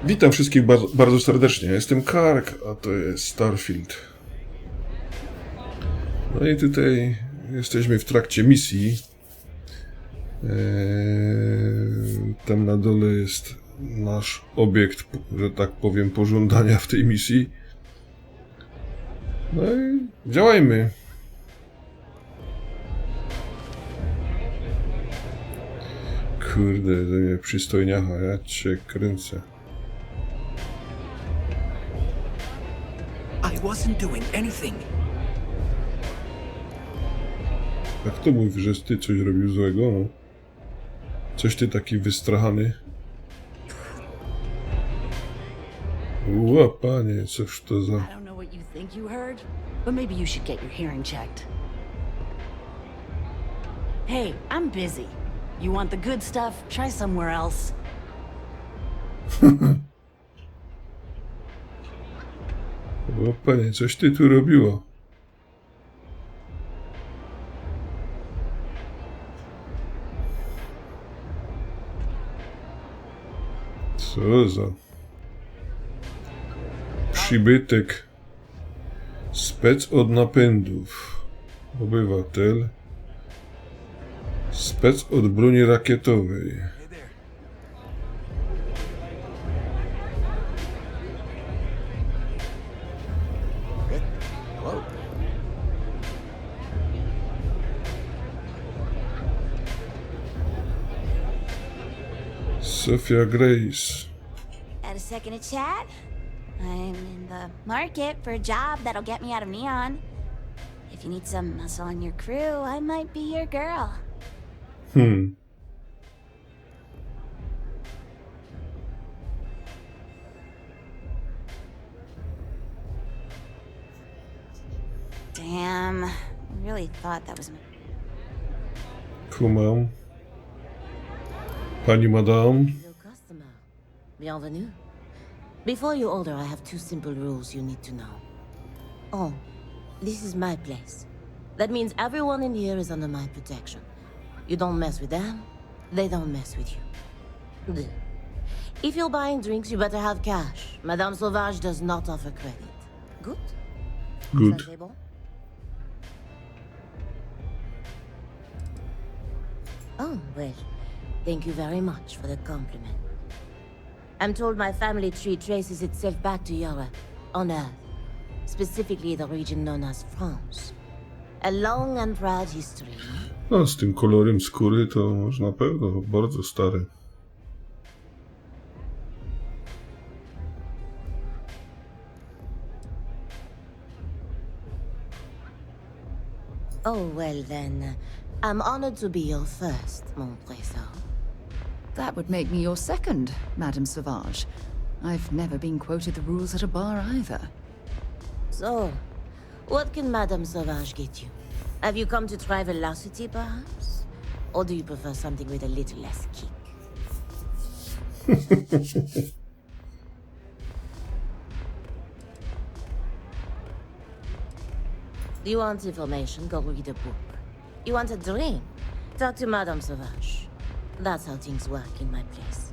Witam wszystkich bardzo serdecznie. Jestem Kark, a to jest Starfield. No i tutaj jesteśmy w trakcie misji. Tam na dole jest nasz obiekt, że tak powiem, pożądania w tej misji. No i działajmy. Kurde, to mnie przystojniacha, ja cię kręcę. I wasn't doing anything. A kto mówi, że ty coś robił złego? No. Coś ty taki wystrachany. Ła, panie, cóż to za... I don't know what you think you heard, but maybe you should get your hearing checked. Hey, I'm busy. You want the good stuff? Try somewhere else. O panie, coś ty tu robiła. Co za... Przybytek. Spec od napędów. Obywatel. Spec od broni rakietowej. Hey there. Hello. Sofia Grace. Got a second to chat? I'm in the market for a job that'll get me out of Neon. If you need some muscle on your crew, I might be your girl. Damn, I really thought that was my... Kumam. Pani madame. New customer. Bienvenue. Before you order, I have two simple rules you need to know. Oh, this is my place. That means everyone in here is under my protection. You don't mess with them, they don't mess with you. Good. If you're buying drinks, you better have cash. Madame Sauvage does not offer credit. Good? Good. Ça, c'est bon? Oh, well, thank you very much for the compliment. I'm told my family tree traces itself back to Europe, on Earth. Specifically the region known as France. A long and proud history, no? No, z tym kolorem skóry to na pewno bardzo stary. Oh, well then, I'm honored to be your first, mon trésor. That would make me your second, Madame Sauvage. I've never been quoted the rules at a bar either. So, what can Madame Sauvage get you? Have you come to try velocity, perhaps? Or do you prefer something with a little less kick? You want information? Go read a book. You want a drink? Talk to Madame Sauvage. That's how things work in my place.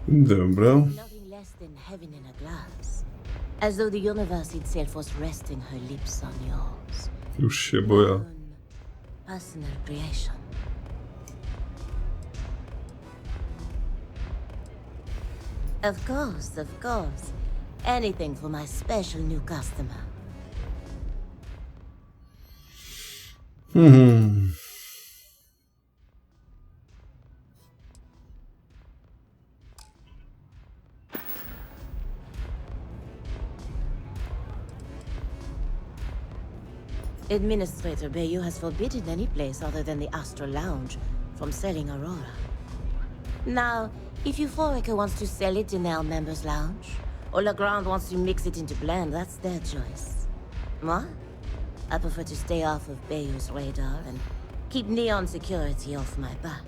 Dobra. Nothing less than heaven in a glass. As though the universe itself was resting her lips on yours. Już się boję. Own personal creation. Of course, of course. Anything for my special new customer. Administrator Bayou has forbidden any place other than the Astral Lounge from selling Aurora. Now, if Euphorica wants to sell it in their members' lounge, or Legrand wants to mix it into blend, that's their choice. Moi, I prefer to stay off of Bayou's radar and keep Neon security off my back.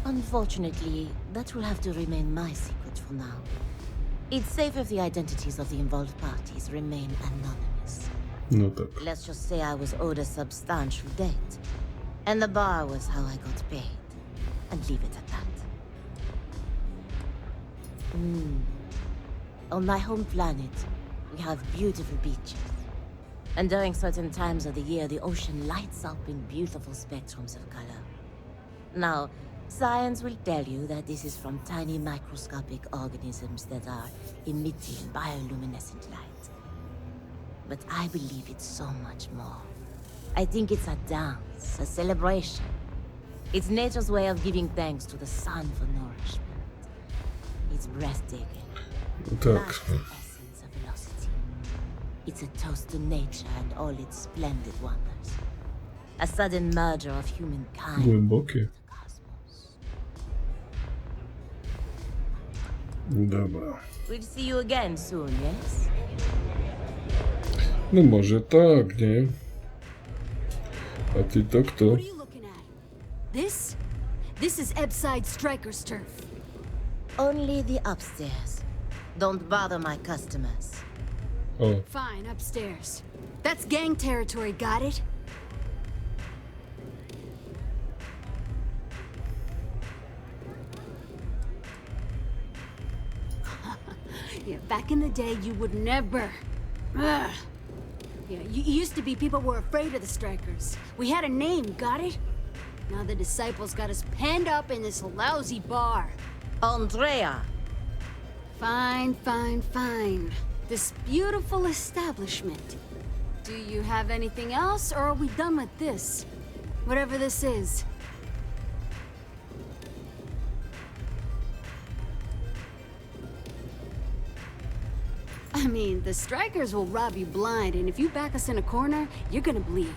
Unfortunately, that will have to remain my secret for now. It's safe if the identities of the involved parties remain anonymous. No tak. Let's just say I was owed a substantial debt. And the bar was how I got paid. And leave it at that. On my home planet, we have beautiful beaches. And during certain times of the year, the ocean lights up in beautiful spectrums of color. Now, science will tell you that this is from tiny microscopic organisms that are emitting bioluminescent light. But I believe it's so much more. I think it's a dance, a celebration. It's nature's way of giving thanks to the sun for nourishment. It's breathtaking. Tak. That's the essence of velocity. It's a toast to nature and all its splendid wonders. A sudden merger of humankind Głębokie. with the cosmos. Dobra. We'll see you again soon, yes? No może tak, nie? A ty to kto? What are you looking at? This? This is Ebside Striker's turf. Only the upstairs. Don't bother my customers. O, Fine, upstairs. That's gang territory, got it? Yeah, back in the day, you would never. Ugh. Yeah, you used to be people were afraid of the Strikers. We had a name, got it? Now the disciples got us penned up in this lousy bar. Andrea! Fine, fine, fine. This beautiful establishment. Do you have anything else, or are we done with this? Whatever this is. I mean, the Strikers will rob you blind, and if you back us in a corner, you're gonna bleed.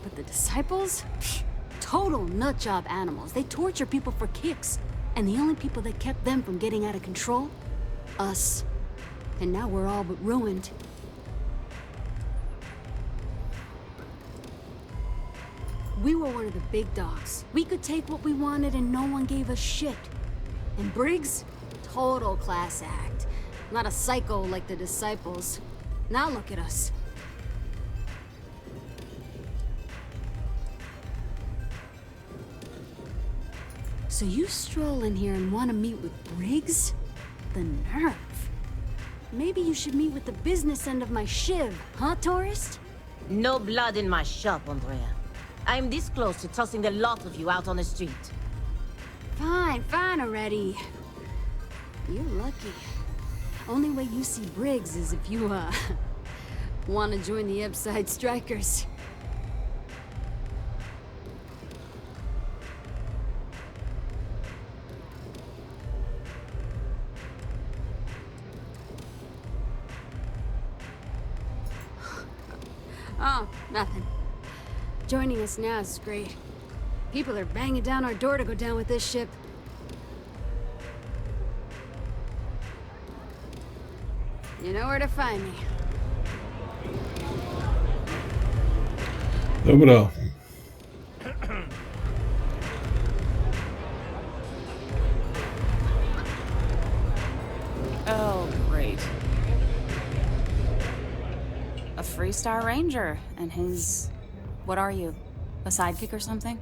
But the Disciples? Pfft, total nutjob animals. They torture people for kicks. And the only people that kept them from getting out of control? Us. And now we're all but ruined. We were one of the big dogs. We could take what we wanted and no one gave us shit. And Briggs? Total class act. Not a psycho like the Disciples. Now look at us. So you stroll in here and want to meet with Briggs? The nerve. Maybe you should meet with the business end of my shiv, huh, tourist? No blood in my shop, Andrea. I'm this close to tossing the lot of you out on the street. Fine, fine already. You're lucky. Only way you see Briggs is if you, want to join the Upside Strikers. Oh, nothing. Joining us now is great. People are banging down our door to go down with this ship. You know where to find me. dobra. Oh, great. A Freestar Ranger and his... What are you? A sidekick or something?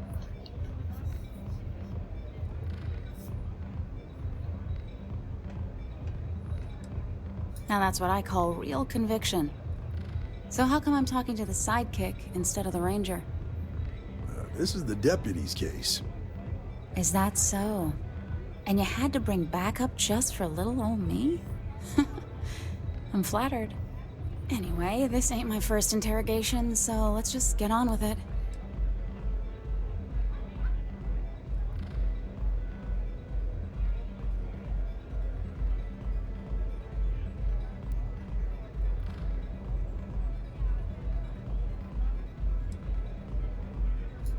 Now that's what I call real conviction. So how come I'm talking to the sidekick instead of the ranger? This is the deputy's case. Is that so? And you had to bring backup just for little old me? I'm flattered. Anyway, this ain't my first interrogation, so let's just get on with it.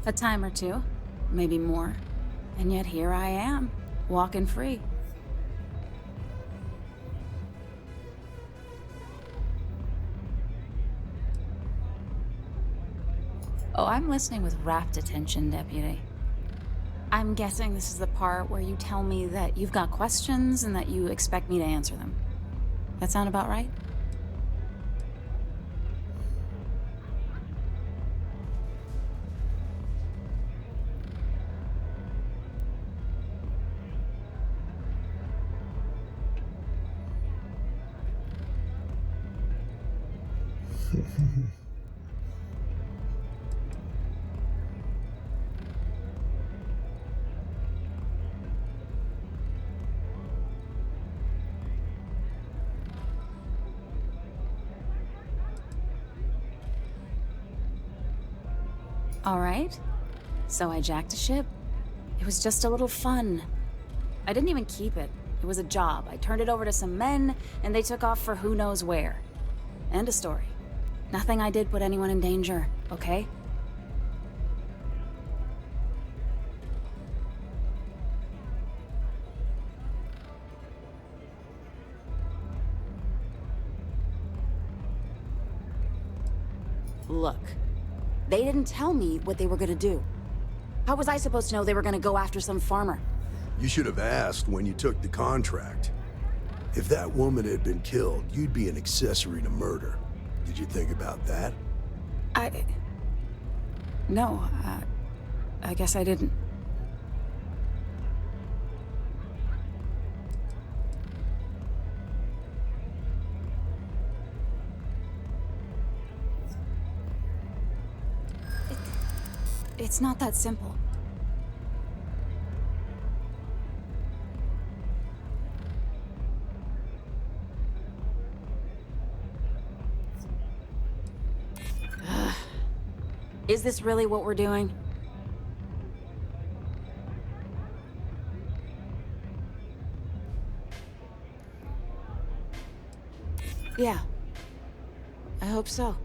A time or two, maybe more. And yet here I am, walking free. Oh, I'm listening with rapt attention, Deputy. I'm guessing this is the part where you tell me that you've got questions and that you expect me to answer them. That sound about right? All right. So I jacked a ship. It was just a little fun. I didn't even keep it. It was a job. I turned it over to some men, and they took off for who knows where. End of story. Nothing I did put anyone in danger, okay? Look. They didn't tell me what they were gonna do. How was I supposed to know they were gonna go after some farmer? You should have asked when you took the contract. If that woman had been killed, you'd be an accessory to murder. Did you think about that? No, I guess I didn't. It's not that simple. Is this really what we're doing? Yeah. I hope so.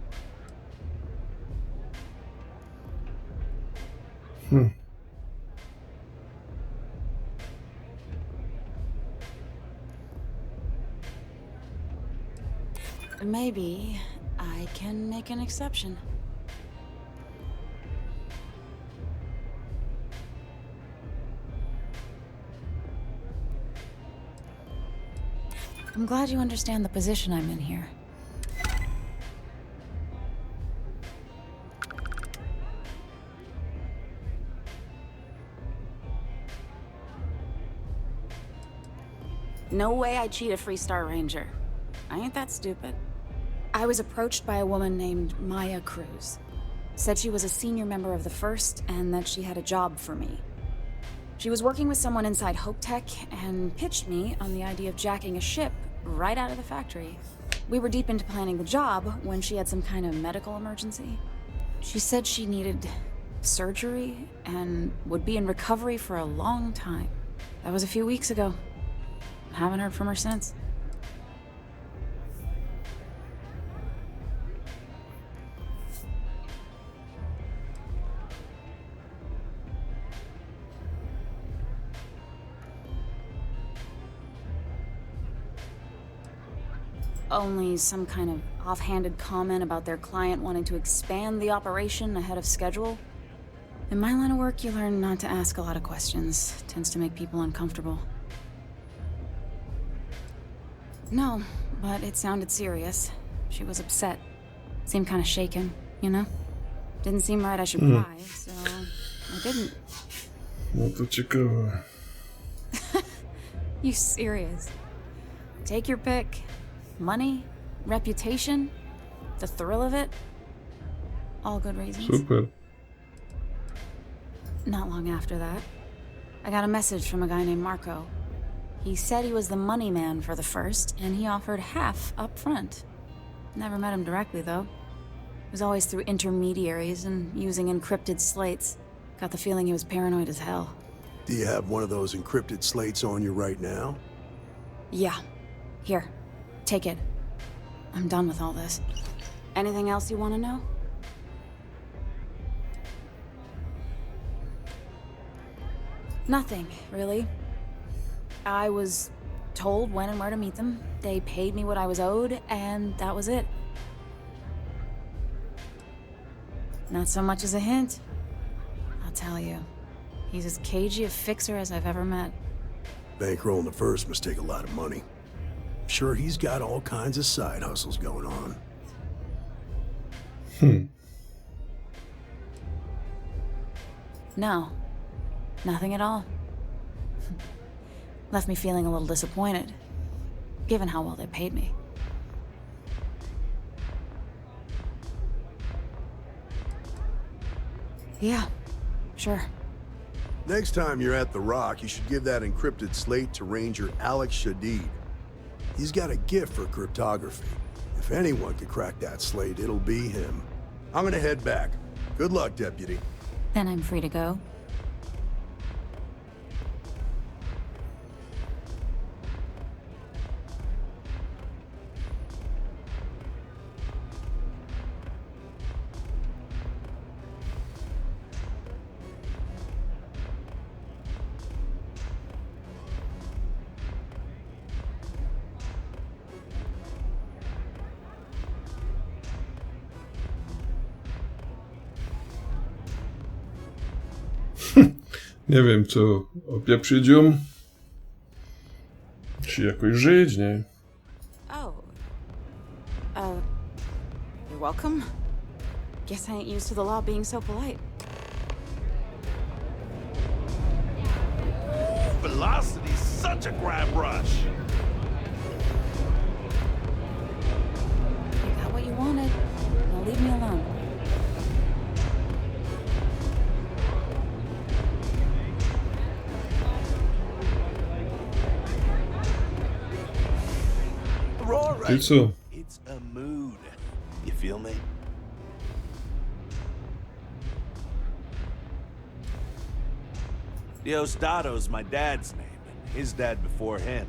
Maybe I can make an exception. I'm glad you understand the position I'm in here. No way I'd cheat a Freestar Ranger. I ain't that stupid. I was approached by a woman named Maya Cruz. Said she was a senior member of the First and that she had a job for me. She was working with someone inside Hope Tech and pitched me on the idea of jacking a ship right out of the factory. We were deep into planning the job when she had some kind of medical emergency. She said she needed surgery and would be in recovery for a long time. That was a few weeks ago. Haven't heard from her since. Only some kind of offhanded comment about their client wanting to expand the operation ahead of schedule. In my line of work, you learn not to ask a lot of questions. Tends to make people uncomfortable. No, but it sounded serious. She was upset. Seemed kind of shaken, you know? Didn't seem right I should cry, so I didn't. No to ciekawe. You serious? Take your pick. Money, reputation, the thrill of it. All good reasons. Super. Not long after that, I got a message from a guy named Marco. He said he was the money man for the First, and he offered half up front. Never met him directly, though. It was always through intermediaries and using encrypted slates. Got the feeling he was paranoid as hell. Do you have one of those encrypted slates on you right now? Yeah. Here. Take it. I'm done with all this. Anything else you want to know? Nothing, really. I was told when and where to meet them. They paid me what I was owed, and that was it. Not so much as a hint. I'll tell you. He's as cagey a fixer as I've ever met. Bankrolling the First must take a lot of money. Sure, he's got all kinds of side hustles going on. No. Nothing at all. Left me feeling a little disappointed, given how well they paid me. Yeah, sure. Next time you're at the Rock, you should give that encrypted slate to Ranger Alex Shadid. He's got a gift for cryptography. If anyone could crack that slate, it'll be him. I'm gonna head back. Good luck, Deputy. Then I'm free to go. Nie wiem, co opieprzyć ją. Czy jakoś żyć, nie? Oh. You're welcome. Guess I ain't used to the law being so polite. Velocity's such a grab rush. You got what you wanted. Now leave me alone. I co? It's a mood. You feel me? Diosdado's my dad's name, and his dad before him.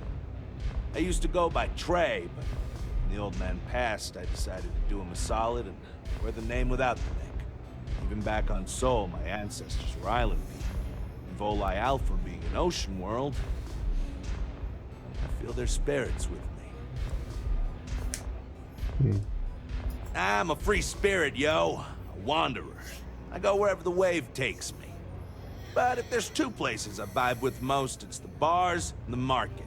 I used to go by Trey, but when the old man passed, I decided to do him a solid and wear the name without the nick. Even back on Sol, my ancestors were island people. And Volai Alpha being an ocean world, I feel their spirits with me. I'm a free spirit, yo. A wanderer. I go wherever the wave takes me. But if there's two places I vibe with most, it's the bars and the market.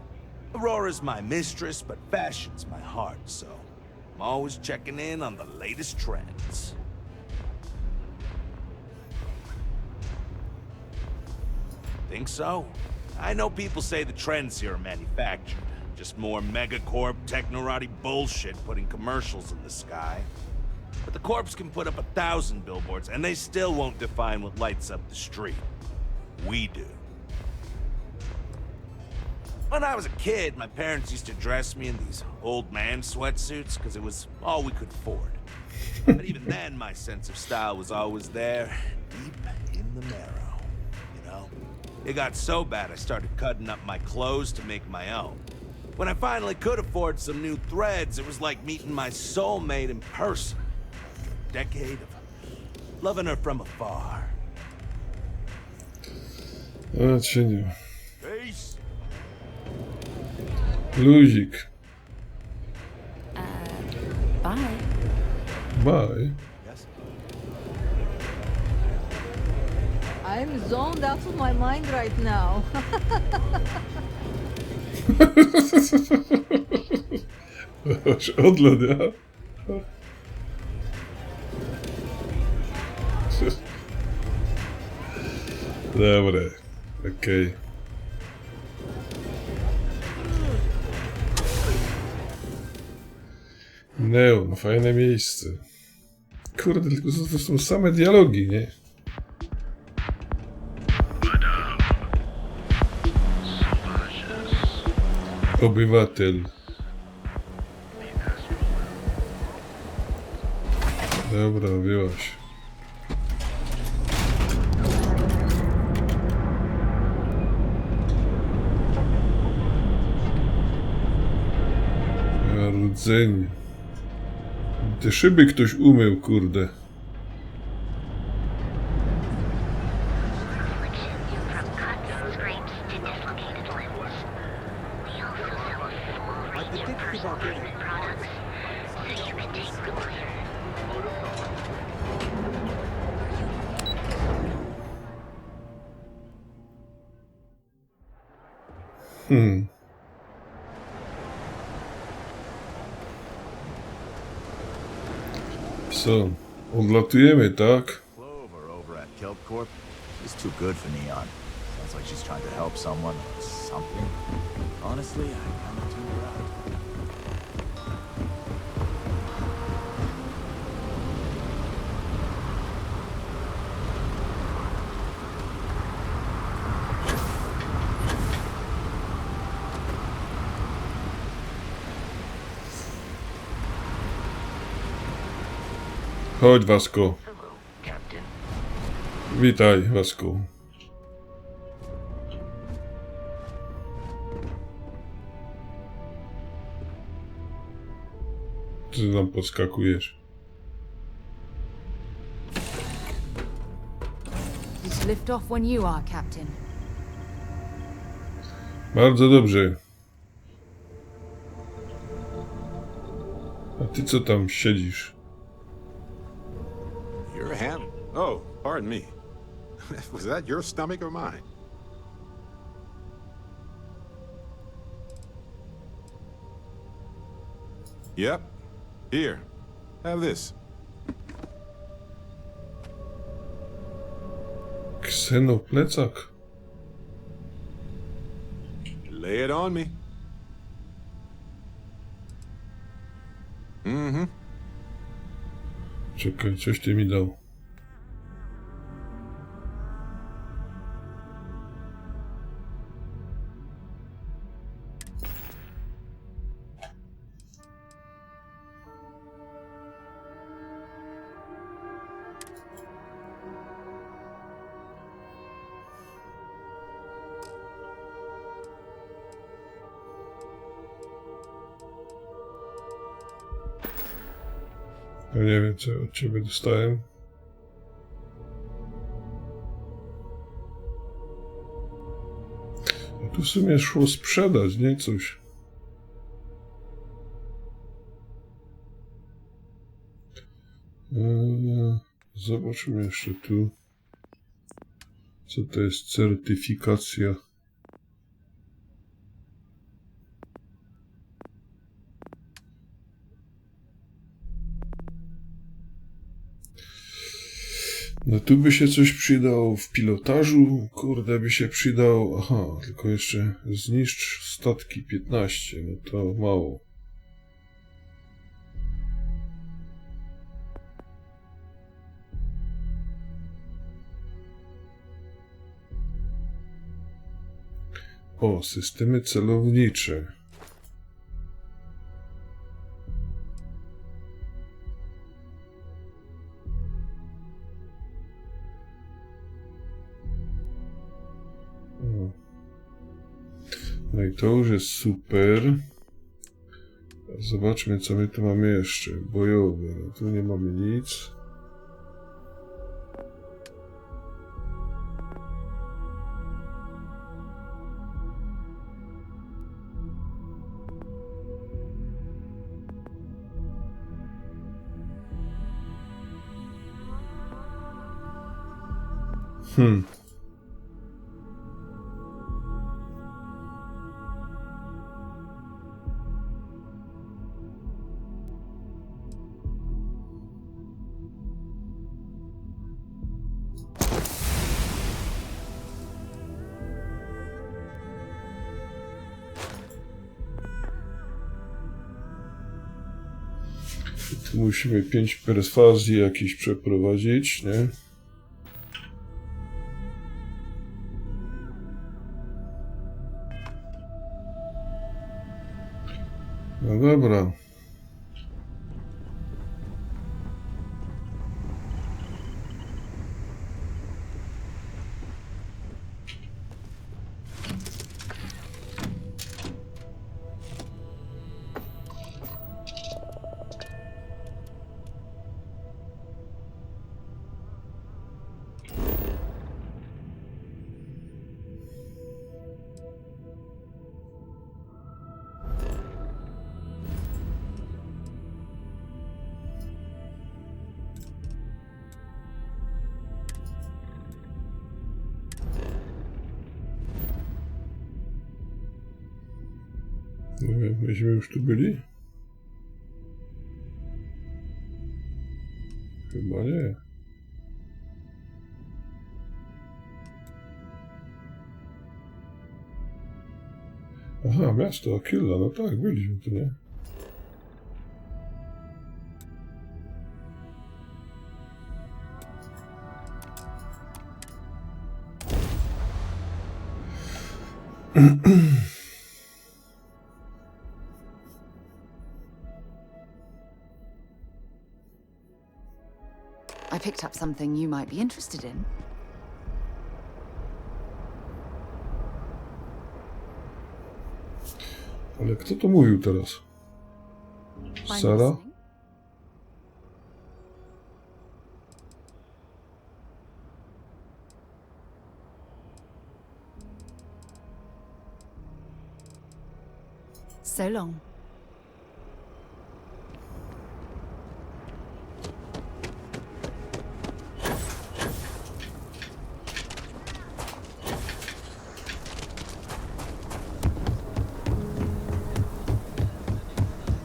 Aurora's my mistress, but fashion's my heart, so I'm always checking in on the latest trends. Think so? I know people say the trends here are manufactured. Just more megacorp, technorati bullshit putting commercials in the sky. But the corps can put up 1,000 billboards, and they still won't define what lights up the street. We do. When I was a kid, my parents used to dress me in these old man sweatsuits because it was all we could afford. But even then, my sense of style was always there, deep in the marrow, you know? It got so bad I started cutting up my clothes to make my own. When I finally could afford some new threads, it was like meeting my soulmate in person. After a decade of loving her from afar. A, cieniu. Peace. Luzik. Bye. Bye. Yes? I'm zoned out of my mind right now. Aż odlot, ja? Dobra, okej. Neon, fajne miejsce. Kurde, tylko to są same dialogi, nie? Obywatel. Dobra, wyłaś. Rdzenie. Te szyby ktoś umył, kurde. Co? Odlatujemy, tak? Clover over at Kelp Corp is too good for Neon. Sounds like she's trying to help someone or something. Honestly, I kind of tuned her out. Chodź, Wasko. Witaj, Wasku. Ty nam podskakujesz. Just lift off when you are, Captain. Bardzo dobrze. A ty co tam siedzisz? Your hand? Oh, pardon me. Was that your stomach or mine? Yep. Here. Have this. Ksenoplecak. Lay it on me. Mm-hmm. Czekaj, coś ty mi dał. Ja nie wiem, co od ciebie dostałem. A tu w sumie szło sprzedać, nie? Coś. Zobaczmy jeszcze tu. Co to jest certyfikacja? No tu by się coś przydało w pilotażu, kurde by się przydał, aha, tylko jeszcze zniszcz statki 15, no to mało. O, systemy celownicze. No i to już jest super. Zobaczmy, co my tu mamy jeszcze. Bojowe. No tu nie mamy nic. Tu musimy 5 perswazji jakieś przeprowadzić, nie? No dobra. Nie wiem, myśmy już tu byli? Chyba nie. Aha, miasto Aquila, no tak, byliśmy tu, nie? picked up something you might be interested in. Ale kto to mówił teraz? Sara? So long.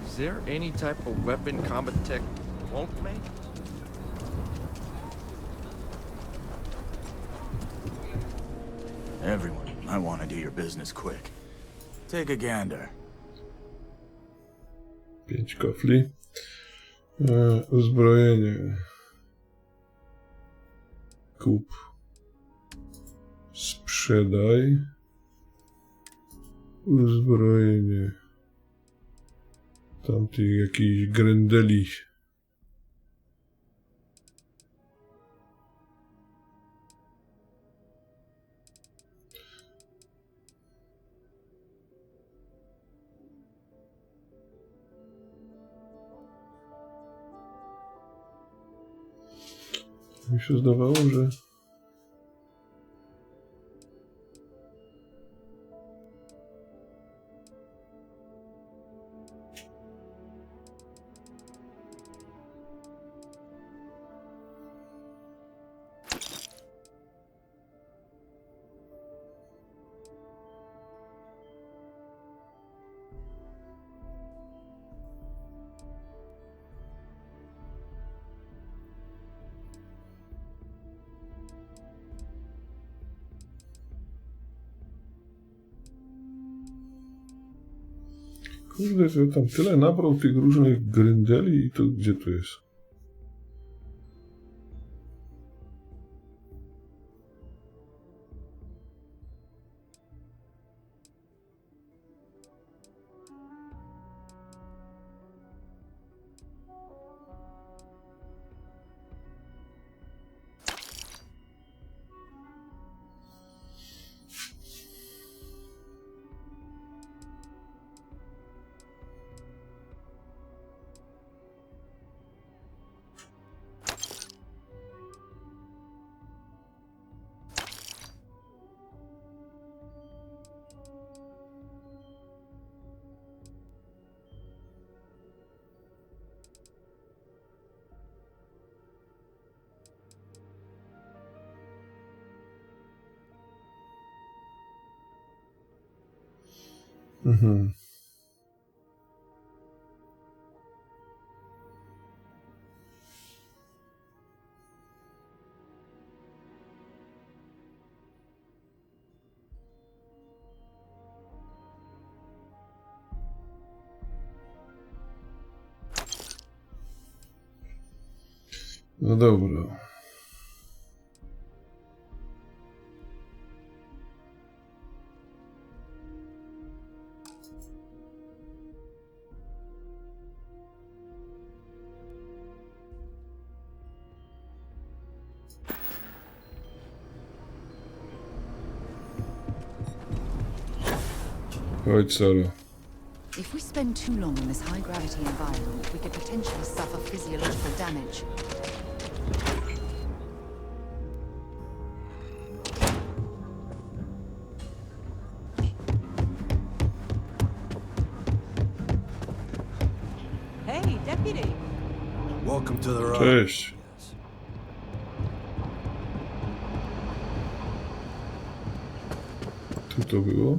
Is there any type of weapon combat tech won't make? Everyone, I want to do your business quick. Take a gander. 5 kofli. Uzbrojenie. Kup. Sprzedaj. Uzbrojenie. Tamtych jakichś grendeli. Mi się zdawało, że kurde, że tam tyle nabrał tych różnych grendeli i to gdzie to jest? Mhm. No dobra. Chodź, Sara. If we spend too long in this high gravity environment, we could potentially suffer physiological damage. Hey, deputy. Welcome to the rock. Cześć. Tu to było?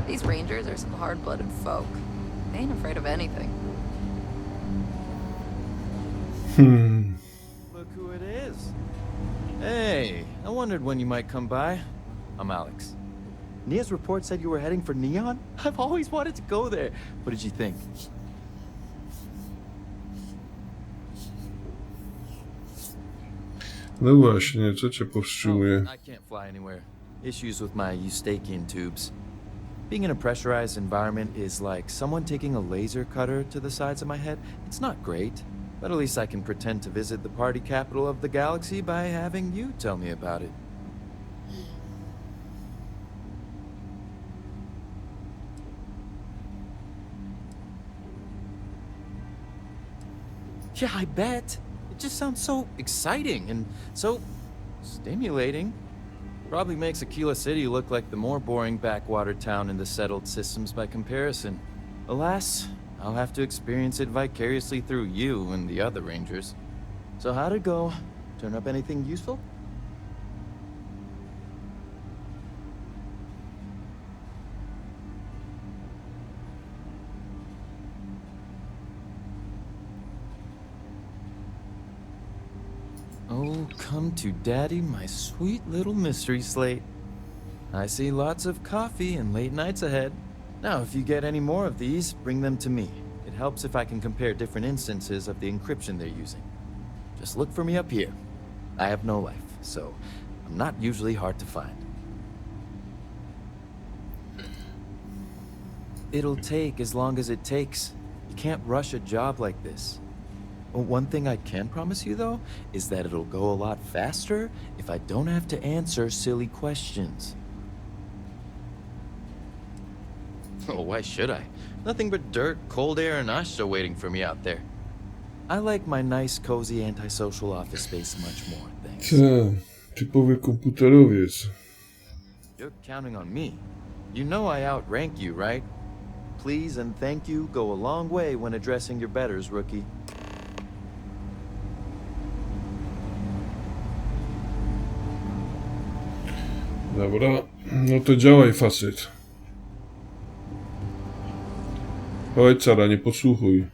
These rangers are some hard-blooded folk. They ain't afraid of anything. Look who it is. Hey, I wondered when you might come by. I'm Alex. Nia's report said you were heading for Neon? I've always wanted to go there. What did you think? No właśnie, co cię powstrzymuje? I can't fly anywhere. Issues with my Eustachian tubes. Being in a pressurized environment is like someone taking a laser cutter to the sides of my head. It's not great, but at least I can pretend to visit the party capital of the galaxy by having you tell me about it. Yeah, I bet. It just sounds so exciting and so stimulating. Probably makes Aquila City look like the more boring backwater town in the settled systems by comparison. Alas, I'll have to experience it vicariously through you and the other rangers. So how'd it go? Turn up anything useful? Oh, come to daddy, my sweet little mystery slate. I see lots of coffee and late nights ahead. Now, if you get any more of these, bring them to me. It helps if I can compare different instances of the encryption they're using. Just look for me up here. I have no life, so I'm not usually hard to find. It'll take as long as it takes. You can't rush a job like this. One thing I can promise you, though, is that it'll go a lot faster if I don't have to answer silly questions. Oh, why should I? Nothing but dirt, cold air, and ashta waiting for me out there. I like my nice, cozy, antisocial office space much more, thanks. Typowy komputerowiec. You're counting on me. You know I outrank you, right? Please and thank you go a long way when addressing your betters, rookie. Dobra, no to działaj, facet. Chodź, cara, nie podsłuchuj.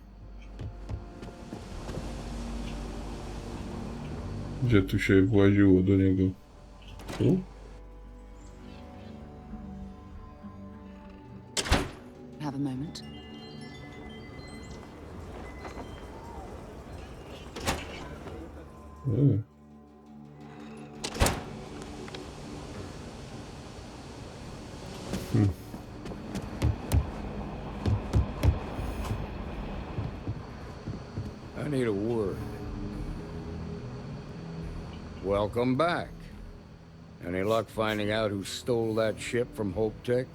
Gdzie tu się właziło do niego? Tu? Have a moment. I need a word. Welcome back. Any luck finding out who stole that ship from Hope Tech?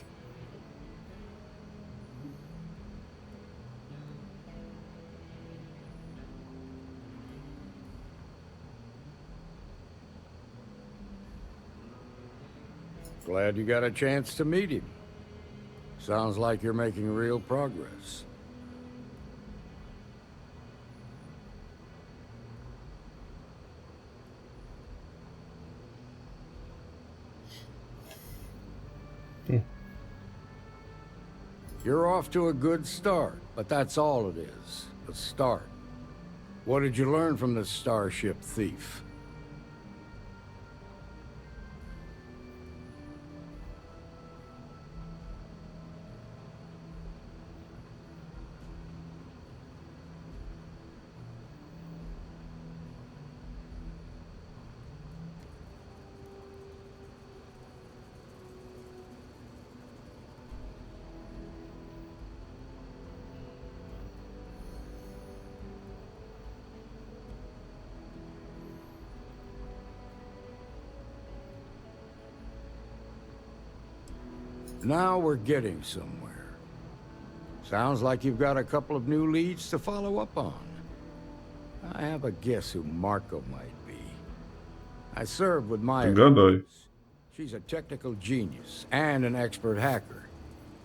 Glad you got a chance to meet him. Sounds like you're making real progress. You're off to a good start, but that's all it is, a start. What did you learn from the starship thief? Now we're getting somewhere. Sounds like you've got a couple of new leads to follow up on. I have a guess who Marco might be. I served with Maya. She's a technical genius and an expert hacker.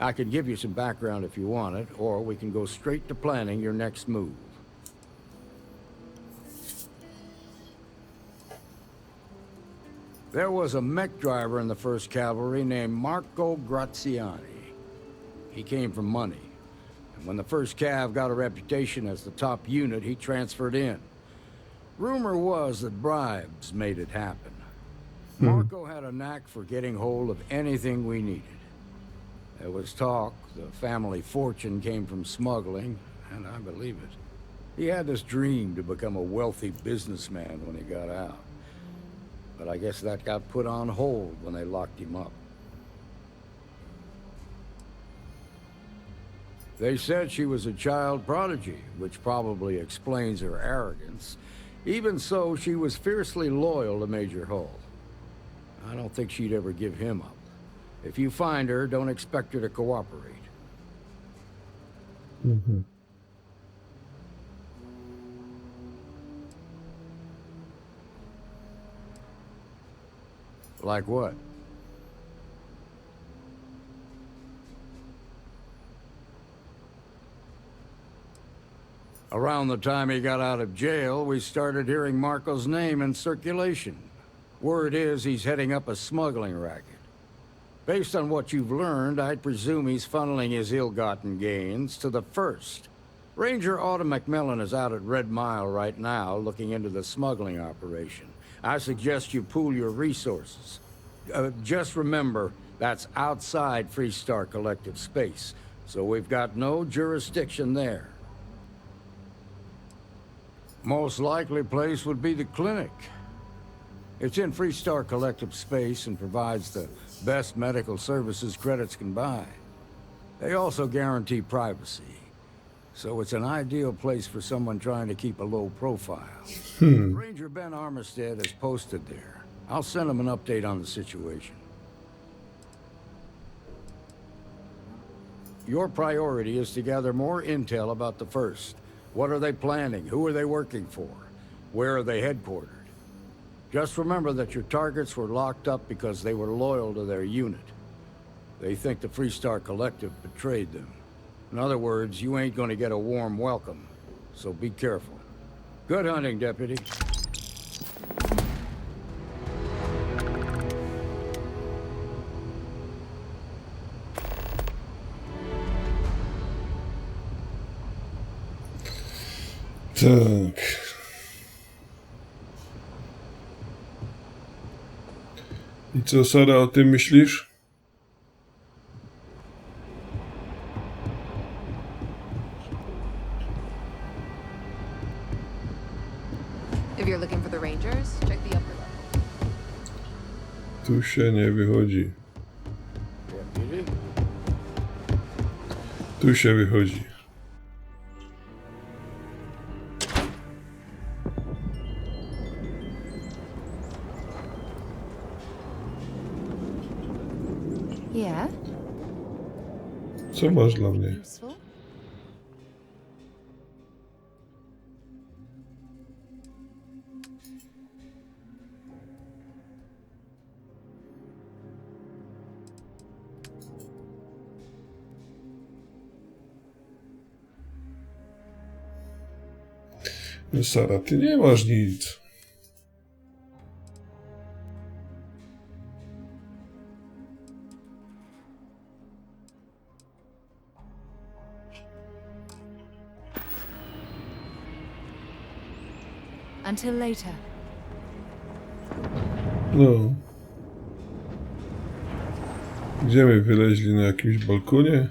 I can give you some background if you want it, or we can go straight to planning your next move. There was a mech driver in the 1st Cavalry named Marco Graziani. He came from money. And when the 1st Cav got a reputation as the top unit, he transferred in. Rumor was that bribes made it happen. Marco had a knack for getting hold of anything we needed. There was talk the family fortune came from smuggling, and I believe it. He had this dream to become a wealthy businessman when he got out. But I guess that got put on hold when they locked him up. They said she was a child prodigy, which probably explains her arrogance. Even so, she was fiercely loyal to Major Hull. I don't think she'd ever give him up. If you find her, don't expect her to cooperate. Mm-hmm. Like what? Around the time he got out of jail, we started hearing Marco's name in circulation. Word is he's heading up a smuggling racket. Based on what you've learned, I'd presume he's funneling his ill-gotten gains to the First. Ranger Autumn McMillan is out at Red Mile right now, looking into the smuggling operation. I suggest you pool your resources. Just remember, that's outside Freestar Collective space, so we've got no jurisdiction there. Most likely place would be the clinic. It's in Freestar Collective space and provides the best medical services credits can buy. They also guarantee privacy, so it's an ideal place for someone trying to keep a low profile. Ranger Ben Armistead is posted there. I'll send him an update on the situation. Your priority is to gather more intel about the First. What are they planning? Who are they working for? Where are they headquartered? Just remember that your targets were locked up because they were loyal to their unit. They think the Freestar Collective betrayed them. In other words, you ain't gonna get a warm welcome, so be careful. Good hunting, Deputy. Tak. I co, Sara, o tym myślisz? If you're looking for the Rangers, check the upper level. Tu się nie wychodzi. Tu się wychodzi. Yeah? Co masz dla mnie? Useful? No, Sara, ty nie masz nic. Until later. No. Gdzie my wyleźli, na jakimś balkonie?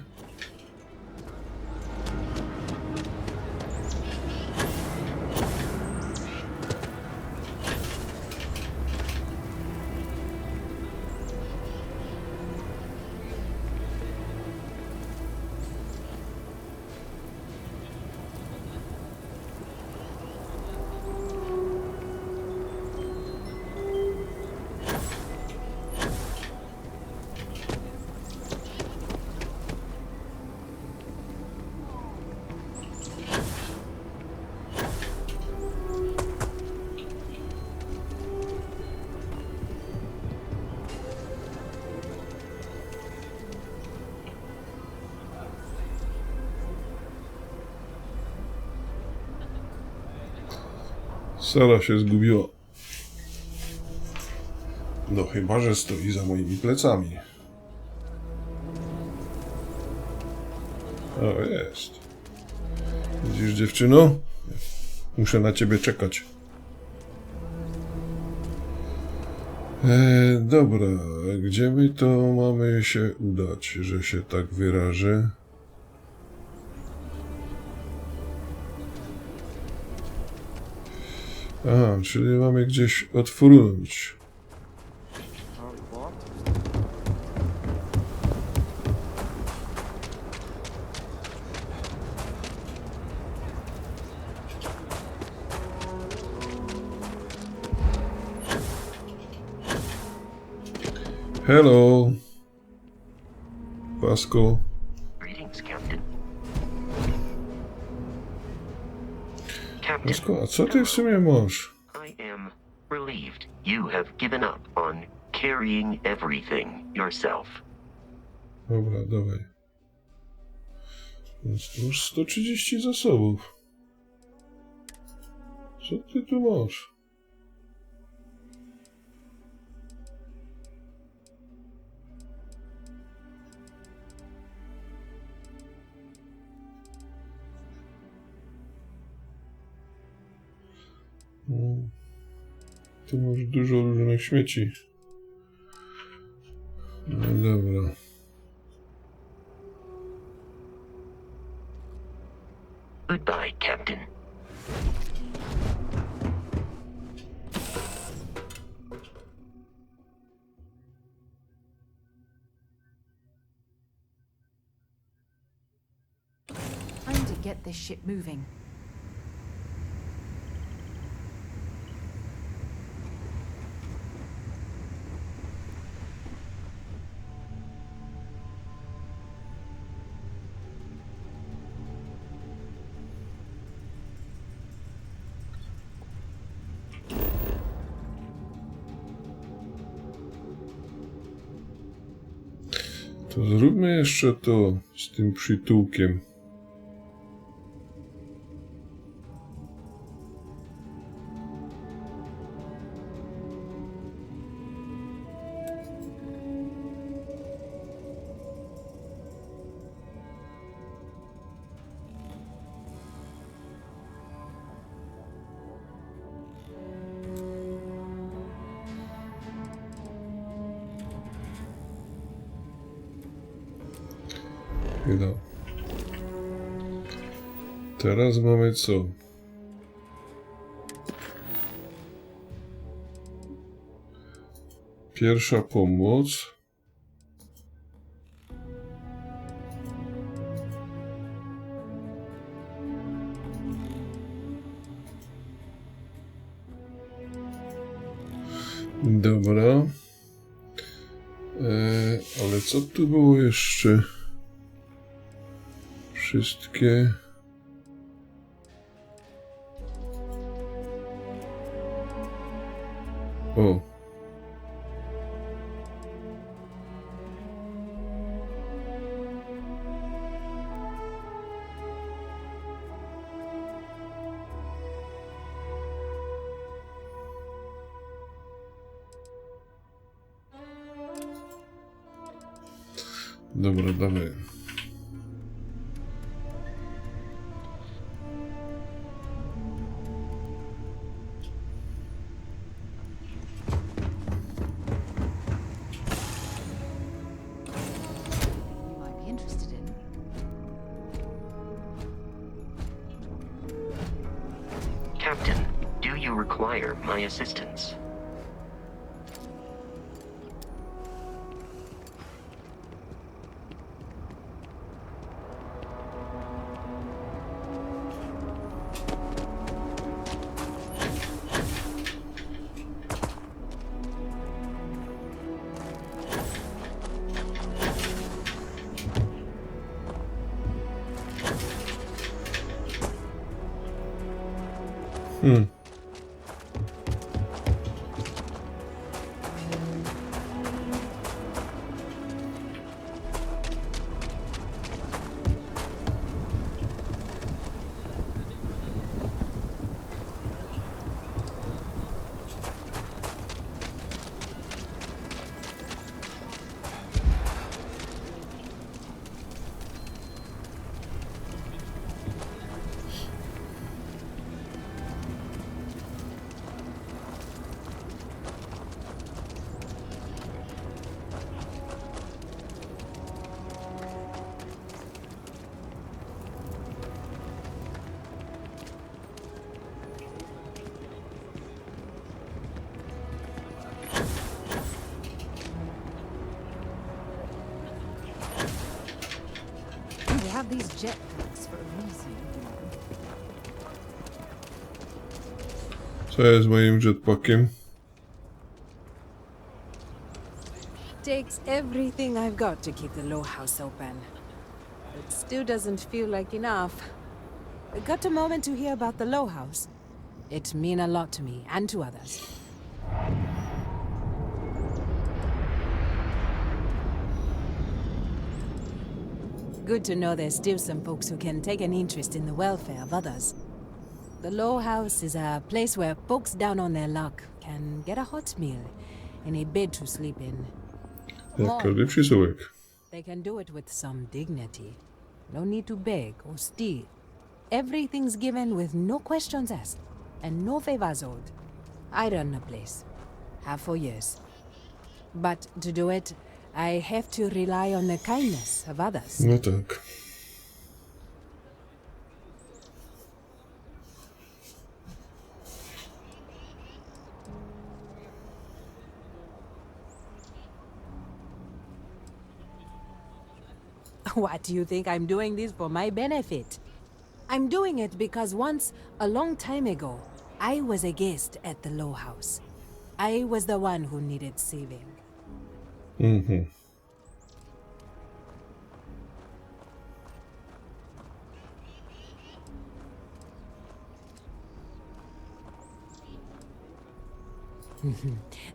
Sara się zgubiła. No chyba, że stoi za moimi plecami. O, jest. Widzisz, dziewczyno? Muszę na ciebie czekać. Dobra, gdzie my to mamy się udać, że się tak wyrażę? Aha, czyli mamy gdzieś otworzyć. Hello. Vasco. Greetings, Captain. Vasco, a co ty w sumie masz? I am relieved you have given up on carrying everything yourself. Dobra, dawaj. Więc już 130 zasobów. Co ty tu masz? Tu masz dużo różnych śmieci. No dobra. Goodbye, Captain. Time to get this ship moving. To zróbmy jeszcze to z tym przytułkiem. No. Teraz mamy co? Pierwsza pomoc. Dobra. Ale co tu było jeszcze? Wszystkie. O. Dobra, damy. Captain, do you require my assistance? These jetpacks for a reason. Co jest z moim jetpackiem? takes everything I've got to keep the low house open. It still doesn't feel like enough. I got a moment to hear about the low house. It means a lot to me and to others. Good to know there's still some folks who can take an interest in the welfare of others. The low house is a place where folks down on their luck can get a hot meal and a bed to sleep in. Jak każdy przysłowek. They can do it with some dignity. No need to beg or steal. Everything's given with no questions asked and no favors owed. I run the place. Have for years. But to do it, I have to rely on the kindness of others. No tak. What do you think I'm doing this for my benefit? I'm doing it because once, a long time ago, I was a guest at the Low House. I was the one who needed saving. Mhm.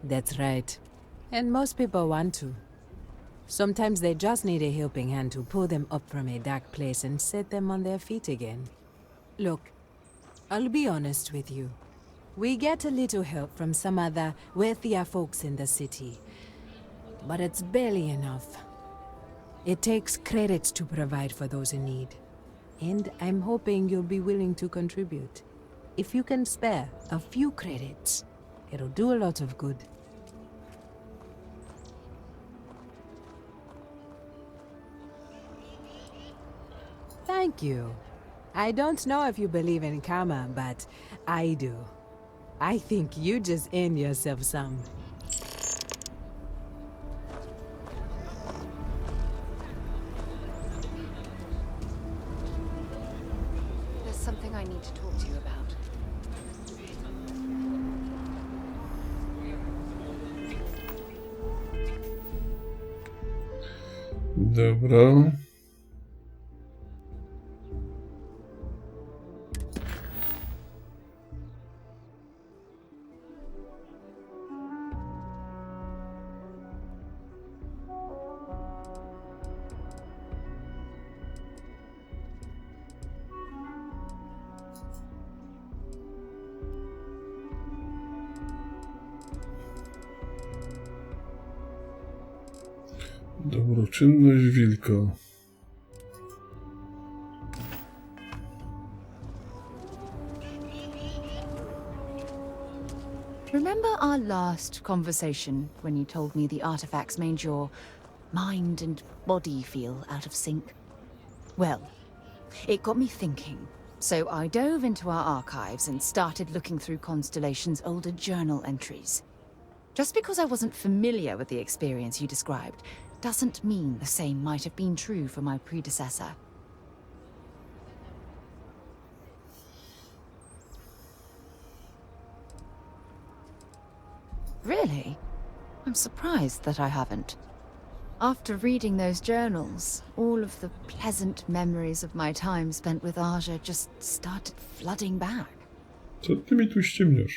That's right. And most people want to. Sometimes they just need a helping hand to pull them up from a dark place and set them on their feet again. Look, I'll be honest with you. We get a little help from some other wealthier folks in the city, but it's barely enough. It takes credits to provide for those in need, and I'm hoping you'll be willing to contribute. If you can spare a few credits, it'll do a lot of good. Thank you. I don't know if you believe in karma, but I do. I think you just earned yourself some. There's something I need to talk to you about. Dobra. Dobroczynność wilka. Remember our last conversation when you told me the artifacts made your mind and body feel out of sync? Well, it got me thinking. So I dove into our archives and started looking through Constellation's older journal entries. Just because I wasn't familiar with the experience you described doesn't mean the same might have been true for my predecessor. Really? I'm surprised that I haven't. After reading those journals, all of the pleasant memories of my time spent with Aja just started flooding back. Co ty mi tu ściemniasz?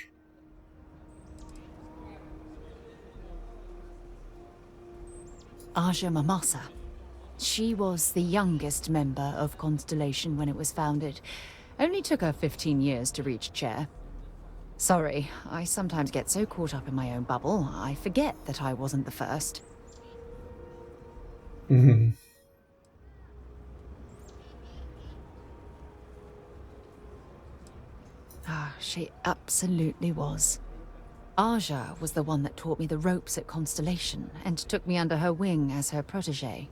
Aja Mamasa. She was the youngest member of Constellation when it was founded. Only took her 15 years to reach chair. Sorry, I sometimes get so caught up in my own bubble, I forget that I wasn't the first. Mhm. She absolutely was. Aja was the one that taught me the ropes at Constellation and took me under her wing as her protege.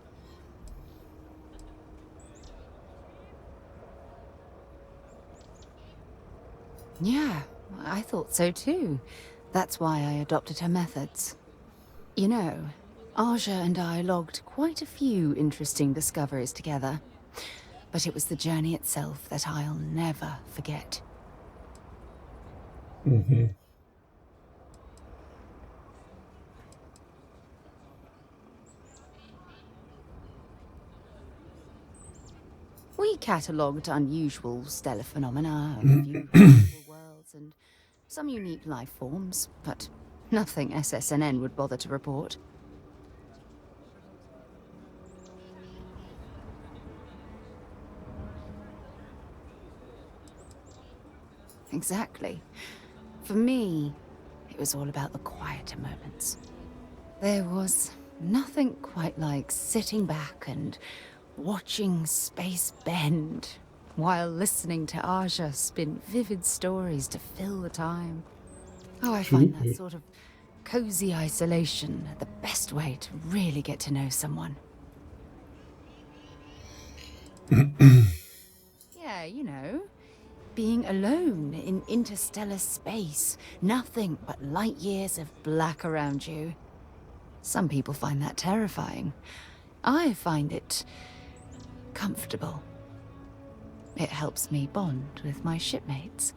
Yeah, I thought so too. That's why I adopted her methods. You know, Aja and I logged quite a few interesting discoveries together. But it was the journey itself that I'll never forget. Mhm. catalogued unusual stellar phenomena, a few possible worlds, and some unique life forms, but nothing SSNN would bother to report. Exactly. For me, it was all about the quieter moments. There was nothing quite like sitting back and watching space bend while listening to Aja spin vivid stories to fill the time. Oh, I find that sort of cozy isolation the best way to really get to know someone. Yeah, you know, being alone in interstellar space, nothing but light years of black around you. Some people find that terrifying. I find it comfortable. It helps me bond with my shipmates.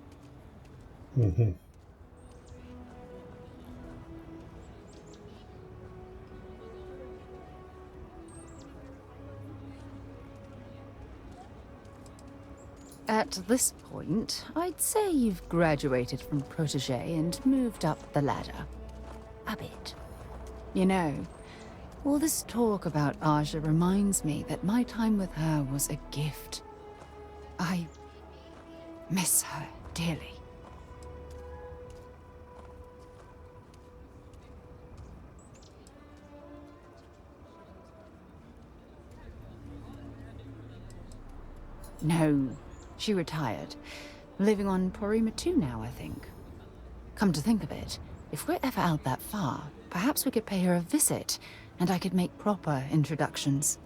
At this point, I'd say you've graduated from protege and moved up the ladder. A bit. You know, all this talk about Aja reminds me that my time with her was a gift. I miss her dearly. No, she retired. Living on Porima 2 now, I think. Come to think of it, if we're ever out that far, perhaps we could pay her a visit, and I could make proper introductions.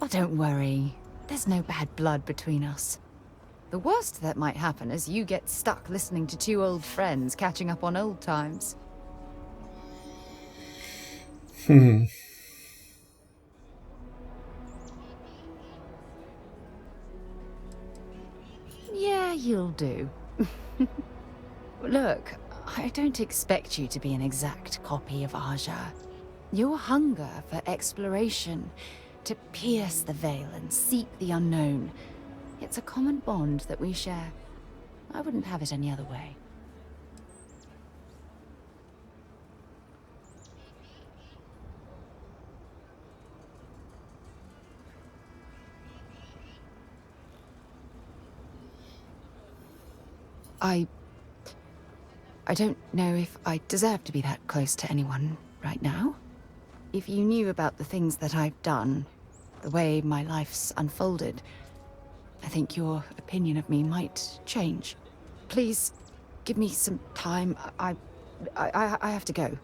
Oh, don't worry. There's no bad blood between us. The worst that might happen is you get stuck listening to two old friends catching up on old times. Yeah, you'll do. Look, I don't expect you to be an exact copy of Aja. Your hunger for exploration, to pierce the veil and seek the unknown, it's a common bond that we share. I wouldn't have it any other way. I don't know if I deserve to be that close to anyone right now. If you knew about the things that I've done, the way my life's unfolded, I think your opinion of me might change. Please, give me some time. I have to go.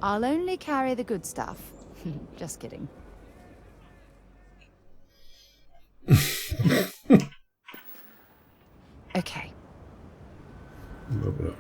I'll only carry the good stuff. Just kidding. Okay. Dobra.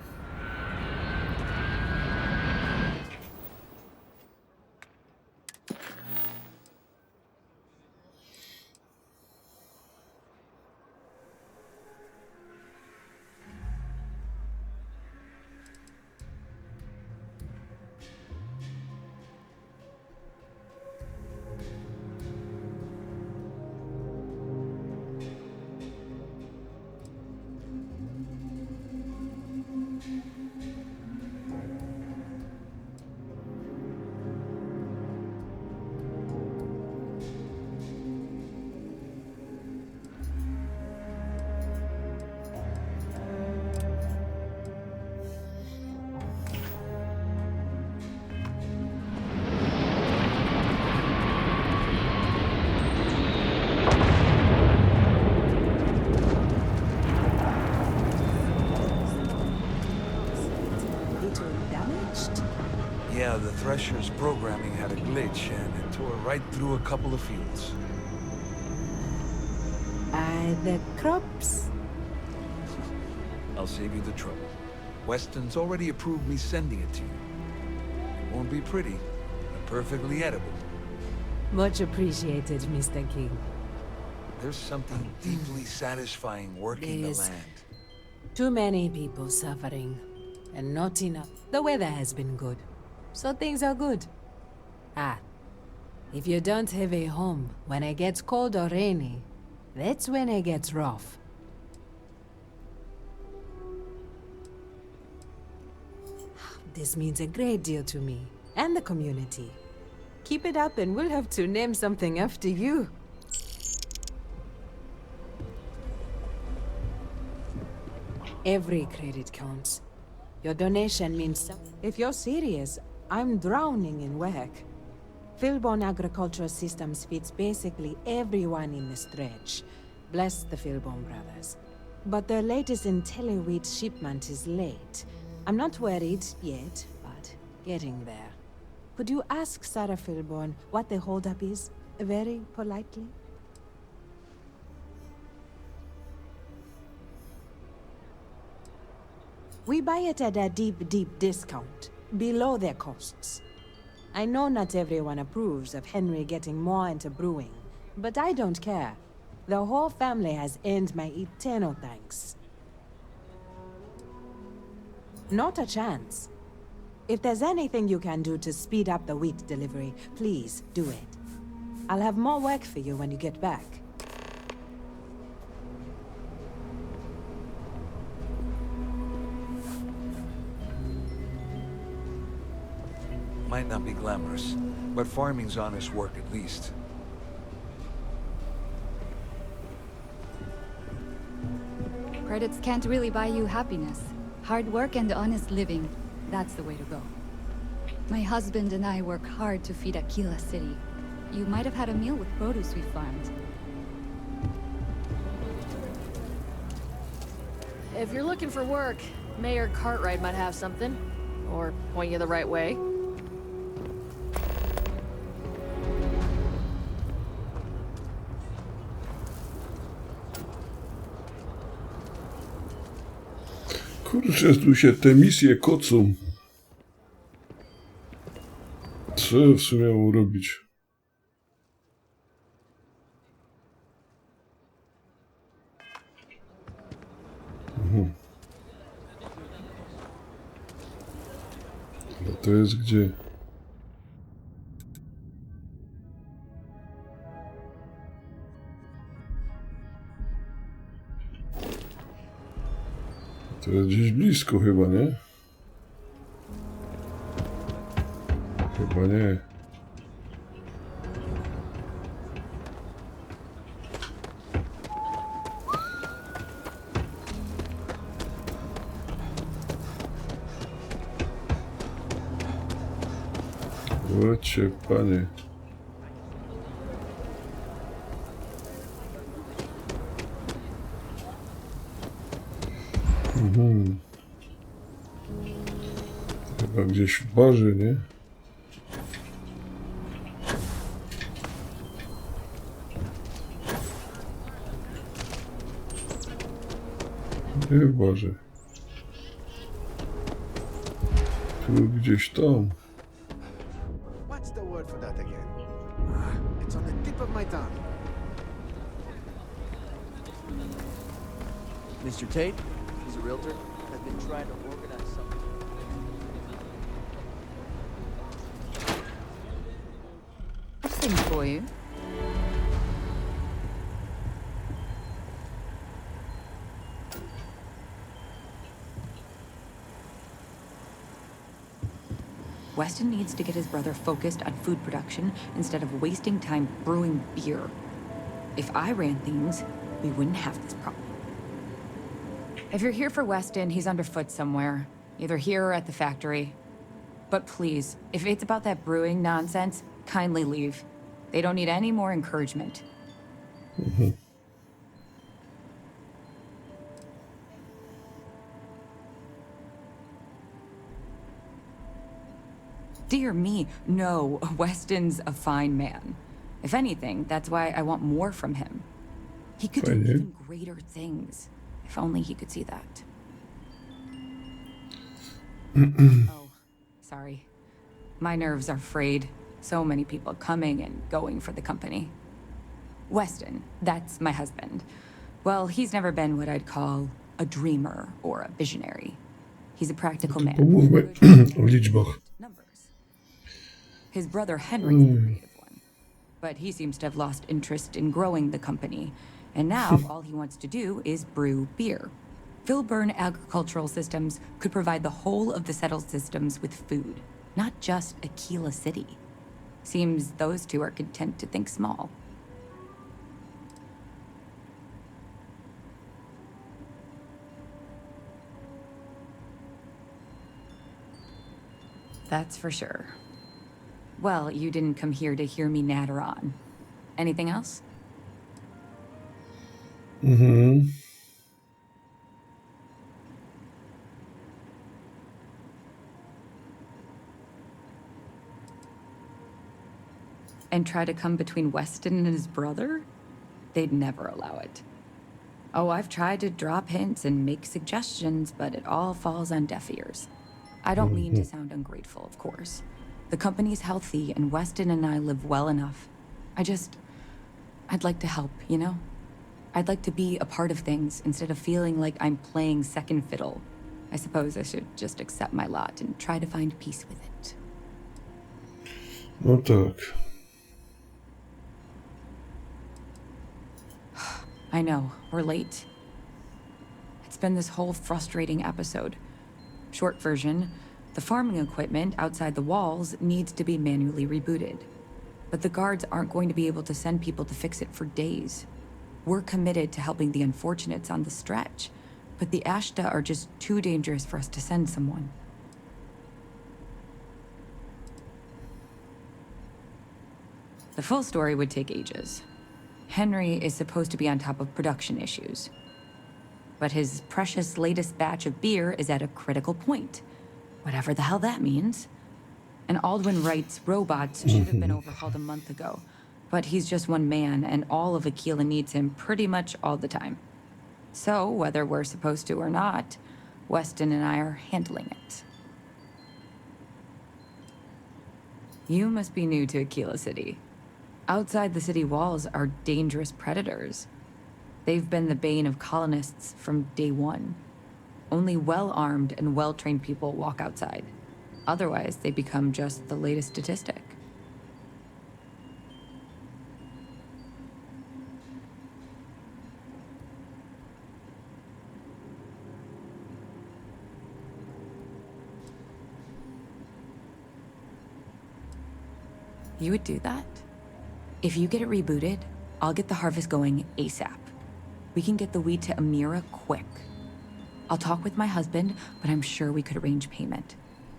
Yeah, the Thresher's programming had a glitch, and it tore right through a couple of fields. The crops? I'll save you the trouble. Weston's already approved me sending it to you. It won't be pretty, but perfectly edible. Much appreciated, Mr. King. There's something deeply satisfying working the There's land. too many people suffering, and not enough. The weather has been good, so things are good. Ah, if you don't have a home when it gets cold or rainy, that's when it gets rough. This means a great deal to me, and the community. Keep it up and we'll have to name something after you. Every credit counts. Your donation means something. If you're serious, I'm drowning in work. Philborn Agricultural Systems feeds basically everyone in the stretch. Bless the Philborn brothers. But their latest IntelliWheat shipment is late. I'm not worried yet, but getting there. Could you ask Sarah Philborn what the holdup is, very politely? We buy it at a deep, deep discount, below their costs. I know not everyone approves of Henry getting more into brewing, but I don't care. The whole family has earned my eternal thanks. Not a chance. If there's anything you can do to speed up the wheat delivery, please do it. I'll have more work for you when you get back. Might not be glamorous, but farming's honest work at least. Credits can't really buy you happiness. Hard work and honest living, that's the way to go. My husband and I work hard to feed Aquila City. You might have had a meal with produce we farmed. If you're looking for work, Mayor Cartwright might have something. Or point you the right way. Kurczę, tu się te misje kocą. Co w sumie miał robić? No to jest gdzie? To jest gdzieś blisko chyba, nie? Chyba nie. Łocie, panie. Chyba gdzieś w barze, nie? Nie w barze. Tu gdzieś tam. What's the word for that again? It's on the tip of my tongue. Mr. Tate, he's a realtor, has been trying to organize something. A thing for you. Weston needs to get his brother focused on food production instead of wasting time brewing beer. If I ran things, we wouldn't have this problem. If you're here for Weston, he's underfoot somewhere. Either here or at the factory. But please, if it's about that brewing nonsense, kindly leave. They don't need any more encouragement. Dear me, no, Weston's a fine man. If anything, that's why I want more from him. He could do even greater things. If only he could see that. Oh, sorry. My nerves are frayed. So many people coming and going for the company. Weston, that's my husband. Well, he's never been what I'd call a dreamer or a visionary. He's a practical man. Pomówmy o liczbach. His brother Henry's the creative one. But he seems to have lost interest in growing the company. And now all he wants to do is brew beer. Filburn agricultural systems could provide the whole of the settled systems with food, not just Aquila City. Seems those two are content to think small. That's for sure. Well, you didn't come here to hear me natter on. Anything else? Mhm. And try to come between Weston and his brother? They'd never allow it. Oh, I've tried to drop hints and make suggestions, but it all falls on deaf ears. I don't mean to sound ungrateful, of course. The company's healthy, and Weston and I live well enough. I'd like to help, you know? I'd like to be a part of things instead of feeling like I'm playing second fiddle. I suppose I should just accept my lot and try to find peace with it. No tak. I know, we're late. It's been this whole frustrating episode. Short version, the farming equipment outside the walls needs to be manually rebooted. But the guards aren't going to be able to send people to fix it for days. We're committed to helping the unfortunates on the stretch, but the Ashta are just too dangerous for us to send someone. The full story would take ages. Henry is supposed to be on top of production issues. But his precious latest batch of beer is at a critical point. Whatever the hell that means. And Aldwin Wright's robots should have been overhauled a month ago. But he's just one man, and all of Aquila needs him pretty much all the time. So, whether we're supposed to or not, Weston and I are handling it. You must be new to Aquila City. Outside the city walls are dangerous predators. They've been the bane of colonists from day one. Only well-armed and well-trained people walk outside. Otherwise, they become just the latest statistic. You would do that? If you get it rebooted, I'll get the harvest going ASAP. We can get the wheat to Amira quick. I'll talk with my husband, but I'm sure we could arrange payment.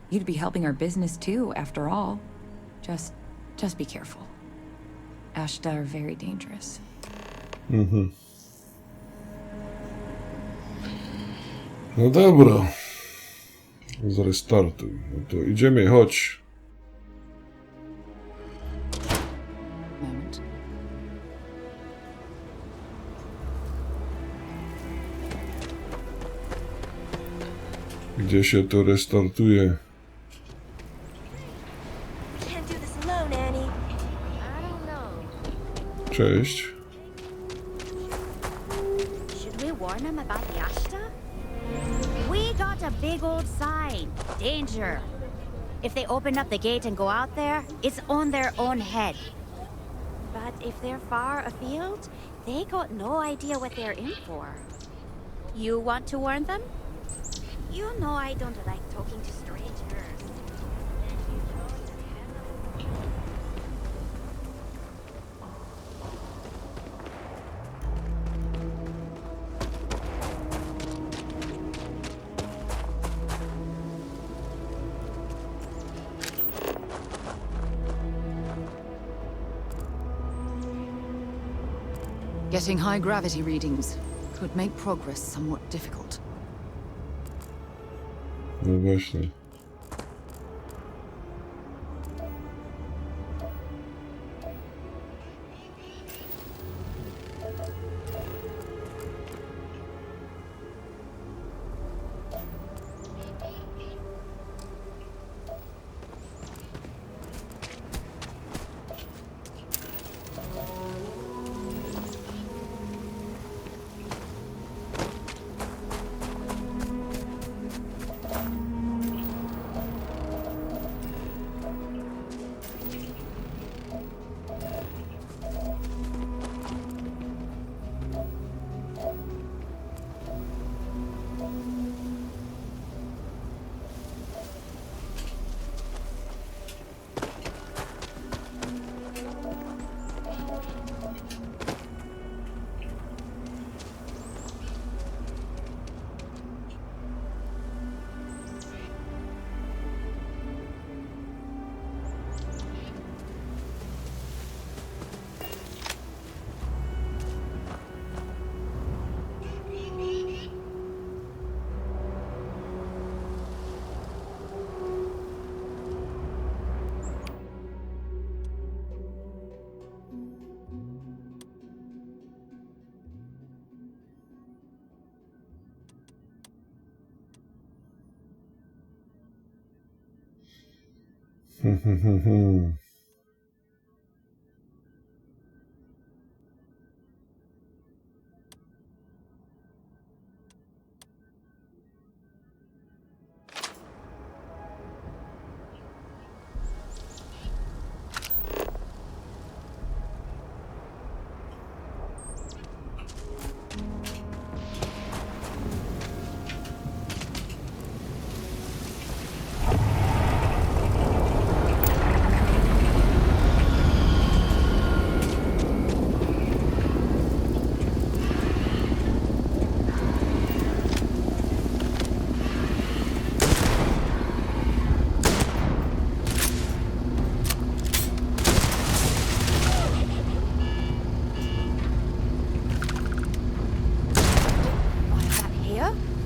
You'd be helping our business too, after all. Just be careful. Ashta are very dangerous. Mhm. No dobra. Zrestartuj. No to idziemy, chodź. Gdzie się to restartuje? Cześć. Should we warn them about the Ashta? We got a big old sign. Danger. If they open up the gate and go out there, it's on their own head. But if they're far afield, they got no idea what they're in for. You want to warn them? You know I don't like talking to strangers. Getting high gravity readings could make progress somewhat difficult. No właśnie.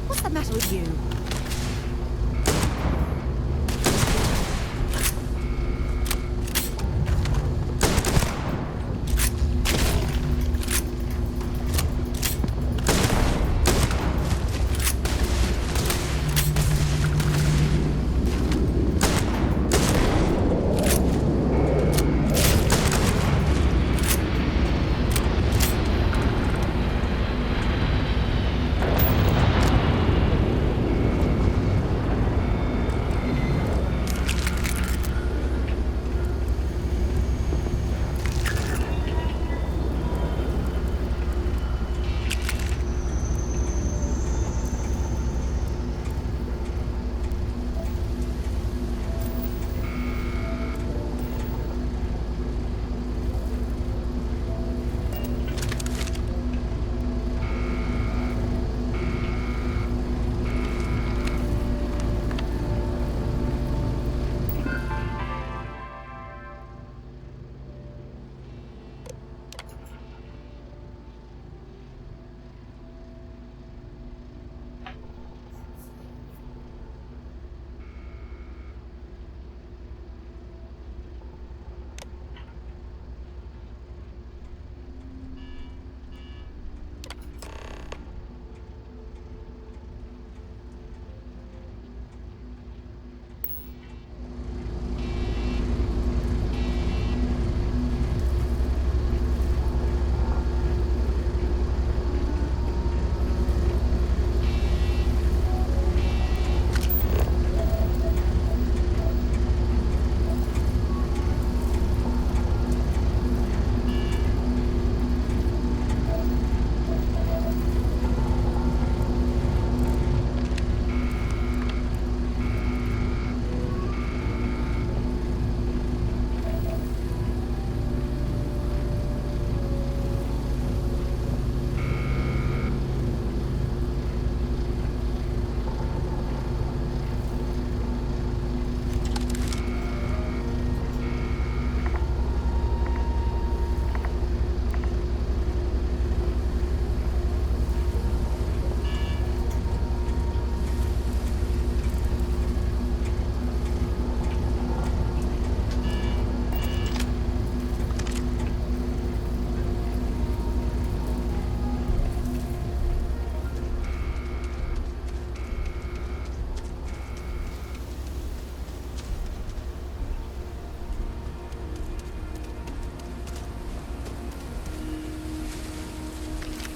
What's the matter with you?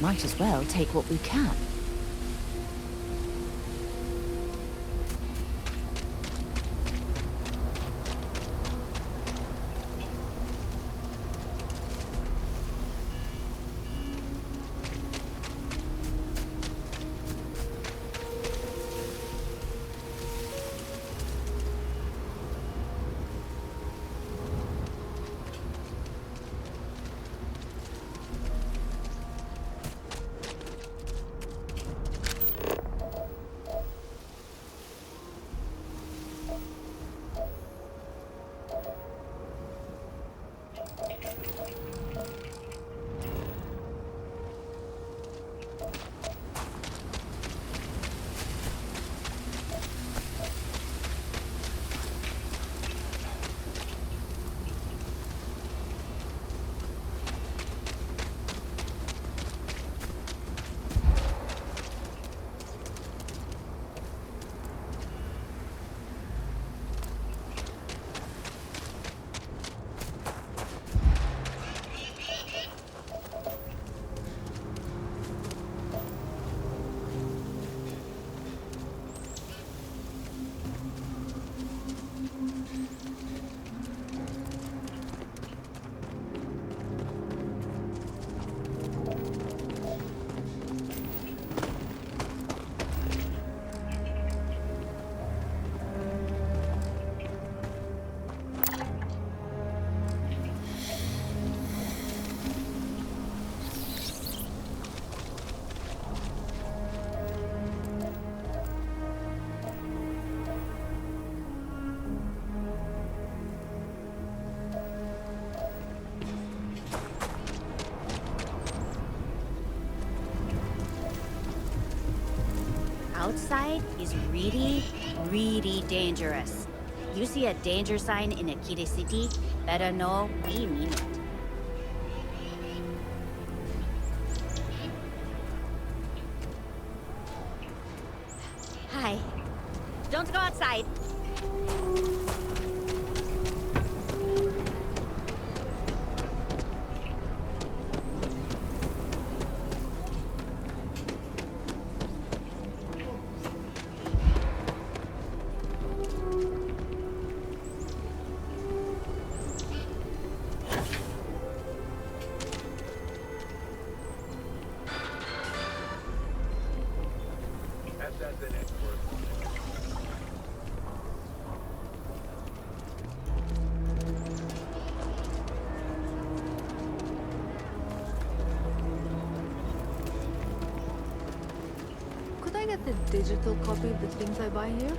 Might as well take what we can. outside is really, really dangerous. You see a danger sign in a kitty city, better know we mean it. Hi. Don't go outside. Could I get the digital copy of the things I buy here?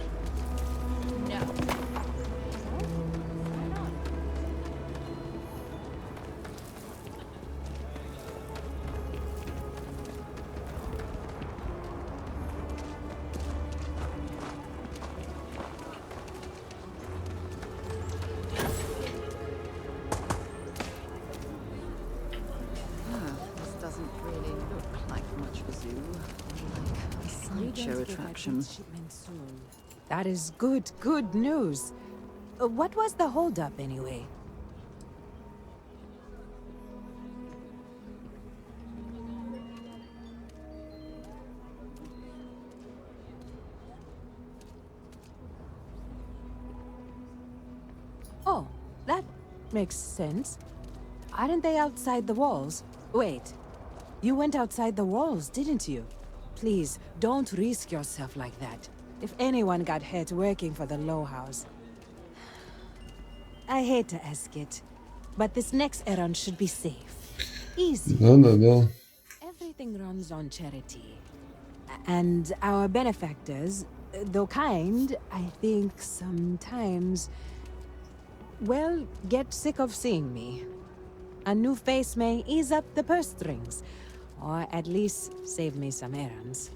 No. This doesn't really look like much of a zoo. Like a sideshow attraction. That is good news. What was the holdup anyway? Oh, that makes sense. Aren't they outside the walls? Wait, you went outside the walls, didn't you? Please, don't risk yourself like that. If anyone got hurt working for the Low House. I hate to ask it, but this next errand should be safe. Easy. No. Everything runs on charity. And our benefactors, though kind, I think sometimes, well, get sick of seeing me. A new face may ease up the purse strings, or at least save me some errands.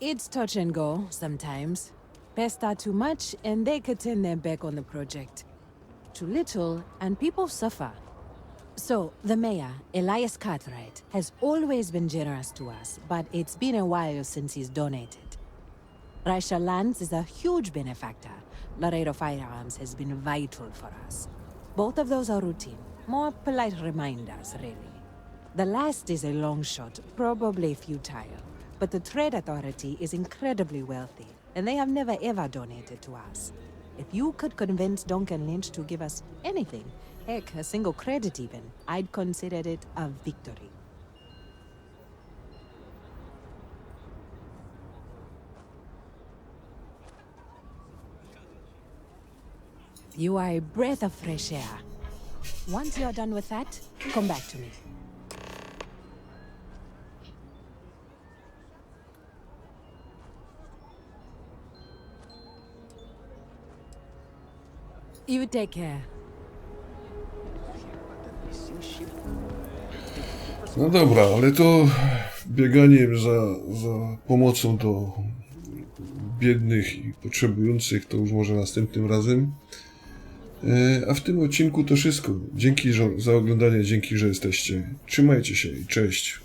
It's touch and go sometimes. Pester too much and they could turn their back on the project. Too little and people suffer. So, the mayor, Elias Cartwright, has always been generous to us, but it's been a while since he's donated. Raisha Lands is a huge benefactor. Laredo Firearms has been vital for us. Both of those are routine, more polite reminders, really. The last is a long shot, probably futile, but the Trade Authority is incredibly wealthy, and they have never ever donated to us. If you could convince Duncan Lynch to give us anything, heck, a single credit even, I'd consider it a victory. You are a breath of fresh air. Once you're done with that, come back to me. You take care. No dobra, ale to bieganiem za pomocą do biednych i potrzebujących to już może następnym razem. A w tym odcinku to wszystko. Dzięki za oglądanie, dzięki, że jesteście. Trzymajcie się i cześć.